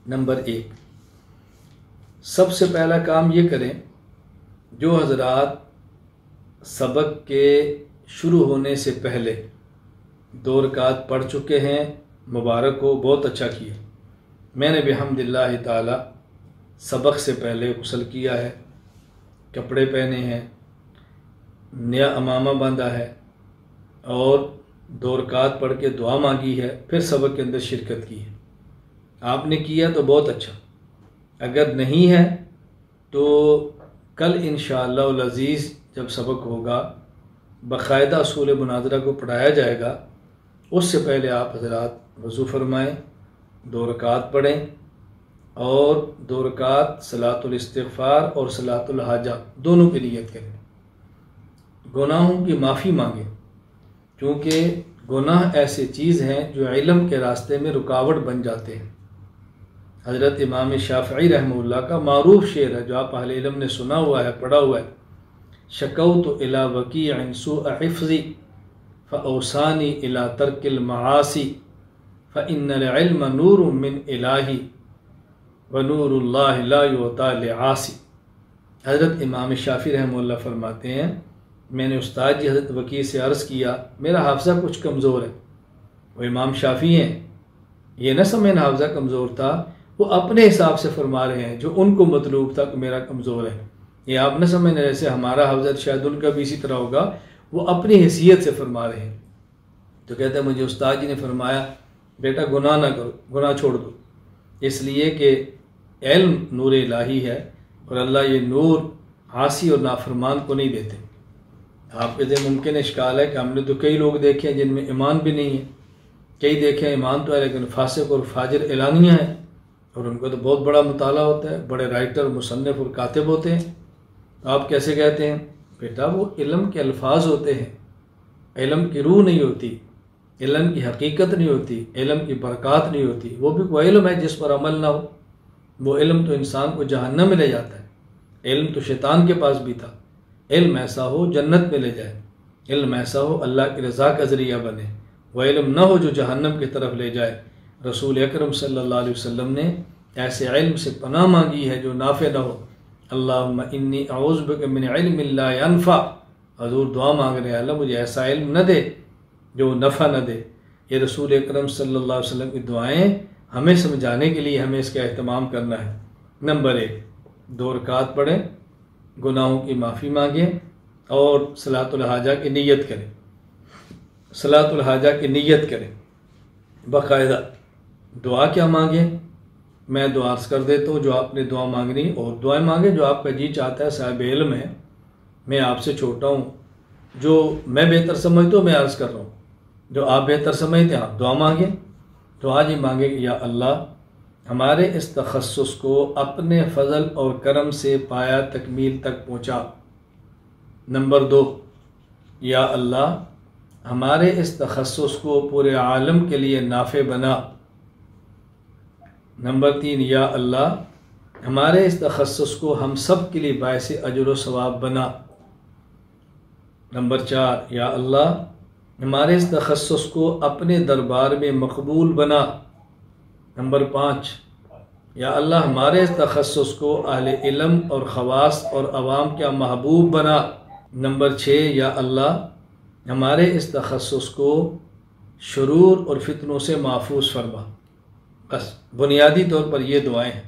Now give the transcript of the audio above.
Number 1، سب سے پہلا کام یہ کریں، جو حضرات سبق کے شروع ہونے سے پہلے 2 رکعت پڑھ چکے ہیں، مبارک ہو، بہت اچھا کیا۔ میں نے بحمد اللہ تعالی سبق سے پہلے غسل کیا ہے، کپڑے پہنے ہیں، نیا امامہ باندھا ہے اور 2 رکعت پڑھ کے دعا مانگی ہے، پھر سبق کے اندر شرکت کی ہے۔ آپ نے کیا تو بہت اچھا، اگر نہیں ہے تو کل انشاءاللہ العزیز جب سبق ہوگا باقاعدہ اصول مناظرہ کو پڑھایا جائے گا، اس سے پہلے آپ حضرات وضو فرمائیں، 2 رکعت پڑھیں اور 2 رکعت صلاۃ الاستغفار اور صلاۃ الحاجہ دونوں کی نیت کریں، گناہوں کی معافی مانگیں، کیونکہ گناہ ایسی چیز ہیں جو علم کے راستے میں رکاوٹ بن جاتے ہیں۔ حضرت امام شافعی رحمہ اللہ کا معروف شعر ہے جو آپ اہل علم نے سنا ہوا ہے، پڑھا ہوا ہے، شکوت الی وکیع سوء حفظی فاوصانی الی ترک المعاصی فان العلم نور من الہی ونور اللہ لا یعطی لعاصی۔ حضرت امام شافعی رحمہ اللہ فرماتے ہیں، میں نے استاد جی حضرت وکیع سے عرض کیا میرا حافظہ کچھ کمزور ہے۔ وہ امام شافعی ہیں، یہ نہ سمجھنا حافظہ کمزور تھا، وہ اپنے حساب سے فرما رہے ہیں جو ان کو مطلوب تھا کہ میرا کمزور ہے۔ یہ آپ نہ سمجھنا جیسے ہمارا حافظہ شاید ان کا بھی اسی طرح ہوگا، وہ اپنی حیثیت سے فرما رہے ہیں۔ تو کہتے ہیں مجھے استاد جی نے فرمایا بیٹا گناہ نہ کرو، گناہ چھوڑ دو، اس لیے کہ علم نور الہی ہے اور اللہ یہ نور عاصی اور نافرمان کو نہیں دیتے۔ آپ کے ذہن ممکن اشکال ہے کہ ہم نے تو کئی لوگ دیکھے ہیں جن میں ایمان بھی نہیں ہے، کئی دیکھے ہیں ایمان تو ہے لیکن فاسق اور فاجر اعلانیہ ہیں، اور ان کو تو بہت بڑا مطالعہ ہوتا ہے، بڑے رائٹر، مصنف اور کاتب ہوتے ہیں۔ آپ کیسے کہتے ہیں؟ بیٹا وہ علم کے الفاظ ہوتے ہیں، علم کی روح نہیں ہوتی، علم کی حقیقت نہیں ہوتی، علم کی برکات نہیں ہوتی۔ وہ بھی کوئی علم ہے جس پر عمل نہ ہو، وہ علم تو انسان کو جہنم میں لے جاتا ہے۔ علم تو شیطان کے پاس بھی تھا، علم ایسا ہو جنت میں لے جائے، علم ایسا ہو اللہ کی رضا کا ذریعہ بنے، وہ علم نہ ہو جو جہنم کی طرف لے جائے۔ رسول اکرم صلی اللہ علیہ وسلم نے ایسے علم سے پناہ مانگی ہے جو نافع نہ ہو۔ اللہم انی اعوذ بک من علم لا ینفع، حضور دعا مانگ رہے ہیں اللہ مجھے ایسا علم نہ دے جو نفع نہ دے۔ یہ رسول اکرم صلی اللہ علیہ وسلم کی دعائیں ہمیں سمجھانے کے لیے ہمیں اس کا اہتمام کرنا ہے۔ نمبر 1، 2 رکعت پڑھیں، گناہوں کی معافی مانگیں اور صلاۃ الحاجہ کی نیت کریں۔ صلاۃ الحاجہ کی نیت کریں، باقاعدہ دعا کیا مانگیں میں دعا عرض کر دیتا ہوں، جو آپ نے دعا مانگنی اور دعائیں مانگیں جو آپ کا جی چاہتا ہے۔ صاحب علم ہے، میں آپ سے چھوٹا ہوں، جو میں بہتر سمجھتا ہوں میں عرض کر رہا ہوں، جو آپ بہتر سمجھتے ہیں آپ دعا مانگیں۔ تو آج ہی مانگیں کہ یا اللہ ہمارے اس تخصص کو اپنے فضل اور کرم سے پایا تکمیل تک پہنچا۔ نمبر 2، یا اللہ ہمارے اس تخصص کو پورے عالم کے لیے نافع بنا۔ نمبر 3، یا اللہ ہمارے اس تخصص کو ہم سب کے لیے باعث اجر و ثواب بنا۔ نمبر 4، یا اللہ ہمارے اس تخصص کو اپنے دربار میں مقبول بنا۔ نمبر 5، یا اللہ ہمارے اس تخصص کو اہل علم اور خواص اور عوام کا محبوب بنا۔ نمبر 6، یا اللہ ہمارے اس تخصص کو شرور اور فتنوں سے محفوظ فرما۔ بس بنیادی طور پر یہ دعائیں ہیں۔